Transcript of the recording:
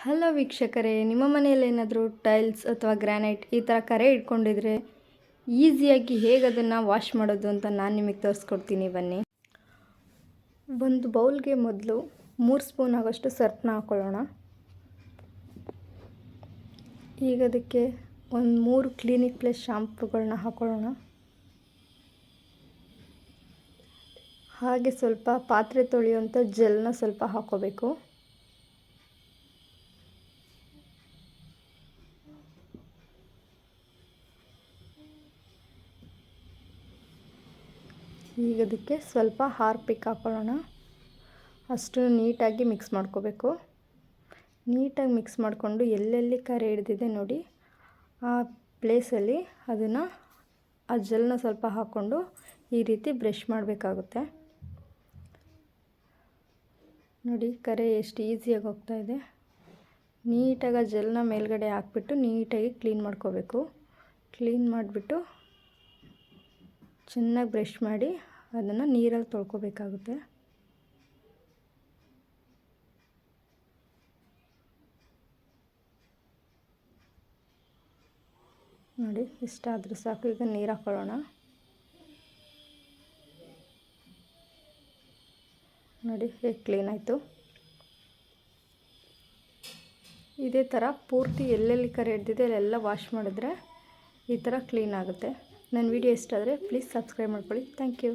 Hello ವೀಕ್ಷಕರೇ, ನಿಮ್ಮ ಮನೆಯಲ್ಲಿ ಏನಾದರೂ ಟೈಲ್ಸ್ ಅಥವಾ ಗ್ರಾನೈಟ್ ಈ ಥರ ಕರೆ ಇಟ್ಕೊಂಡಿದ್ರೆ ಈಸಿಯಾಗಿ ಹೇಗೆ ಅದನ್ನು ವಾಶ್ ಮಾಡೋದು ಅಂತ ನಾನು ನಿಮಗೆ ತೋರಿಸ್ಕೊಡ್ತೀನಿ. ಬನ್ನಿ. ಒಂದು ಬೌಲ್ಗೆ ಮೊದಲು 3 ಸ್ಪೂನ್ ಆಗೋಷ್ಟು ಸರ್ಫ್ನ ಹಾಕ್ಕೊಳ್ಳೋಣ. ಈಗ ಅದಕ್ಕೆ ಒಂದು 3 ಕ್ಲಿನಿಕ್ ಪ್ಲಸ್ ಶಾಂಪುಗಳನ್ನ ಹಾಕ್ಕೊಳ್ಳೋಣ. ಹಾಗೆ ಸ್ವಲ್ಪ ಪಾತ್ರೆ ತೊಳೆಯುವಂಥ ಜೆಲ್ನ ಸ್ವಲ್ಪ ಹಾಕ್ಕೋಬೇಕು. ಈಗ ಅದಕ್ಕೆ ಸ್ವಲ್ಪ ಹಾರ್ಪಿಕ್ ಹಾಕ್ಕೊಳ್ಳೋಣ. ಅಷ್ಟು ನೀಟಾಗಿ ಮಿಕ್ಸ್ ಮಾಡ್ಕೋಬೇಕು. ನೀಟಾಗಿ ಮಿಕ್ಸ್ ಮಾಡಿಕೊಂಡು ಎಲ್ಲೆಲ್ಲಿ ಕರೆ ಹಿಡಿದಿದೆ ನೋಡಿ ಆ ಪ್ಲೇಸಲ್ಲಿ ಅದನ್ನು ಆ ಜೆಲ್ನ ಸ್ವಲ್ಪ ಹಾಕ್ಕೊಂಡು ಈ ರೀತಿ ಬ್ರಷ್ ಮಾಡಬೇಕಾಗುತ್ತೆ. ನೋಡಿ ಕರೆ ಎಷ್ಟು ಈಸಿಯಾಗಿ ಹೋಗ್ತಾ ಇದೆ. ನೀಟಾಗಿ ಆ ಜೆಲ್ನ ಮೇಲ್ಗಡೆ ಹಾಕ್ಬಿಟ್ಟು ನೀಟಾಗಿ ಕ್ಲೀನ್ ಮಾಡ್ಕೋಬೇಕು. ಕ್ಲೀನ್ ಮಾಡಿಬಿಟ್ಟು ಚೆನ್ನಾಗಿ ಬ್ರಷ್ ಮಾಡಿ ಅದನ್ನು ನೀರಲ್ಲಿ ತೊಳ್ಕೊಬೇಕಾಗುತ್ತೆ. ನೋಡಿ ಇಷ್ಟಾದರೂ ಸಾಕು. ಈಗ ನೀರು ಹಾಕ್ಕೊಳ್ಳೋಣ. ನೋಡಿ ಹೇಗೆ ಕ್ಲೀನ್ ಆಯಿತು. ಇದೇ ಥರ ಪೂರ್ತಿ ಎಲ್ಲೆಲ್ಲಿ ಕರೆ ಹಿಡ್ದಿದೆ ಅಲ್ಲೆಲ್ಲ ವಾಶ್ ಮಾಡಿದ್ರೆ ಈ ಥರ ಕ್ಲೀನ್ ಆಗುತ್ತೆ. ನನ್ನ ವಿಡಿಯೋ ಇಷ್ಟ ಆದರೆ ಪ್ಲೀಸ್ ಸಬ್ಸ್ಕ್ರೈಬ್ ಮಾಡ್ಕೊಳ್ಳಿ. Thank you.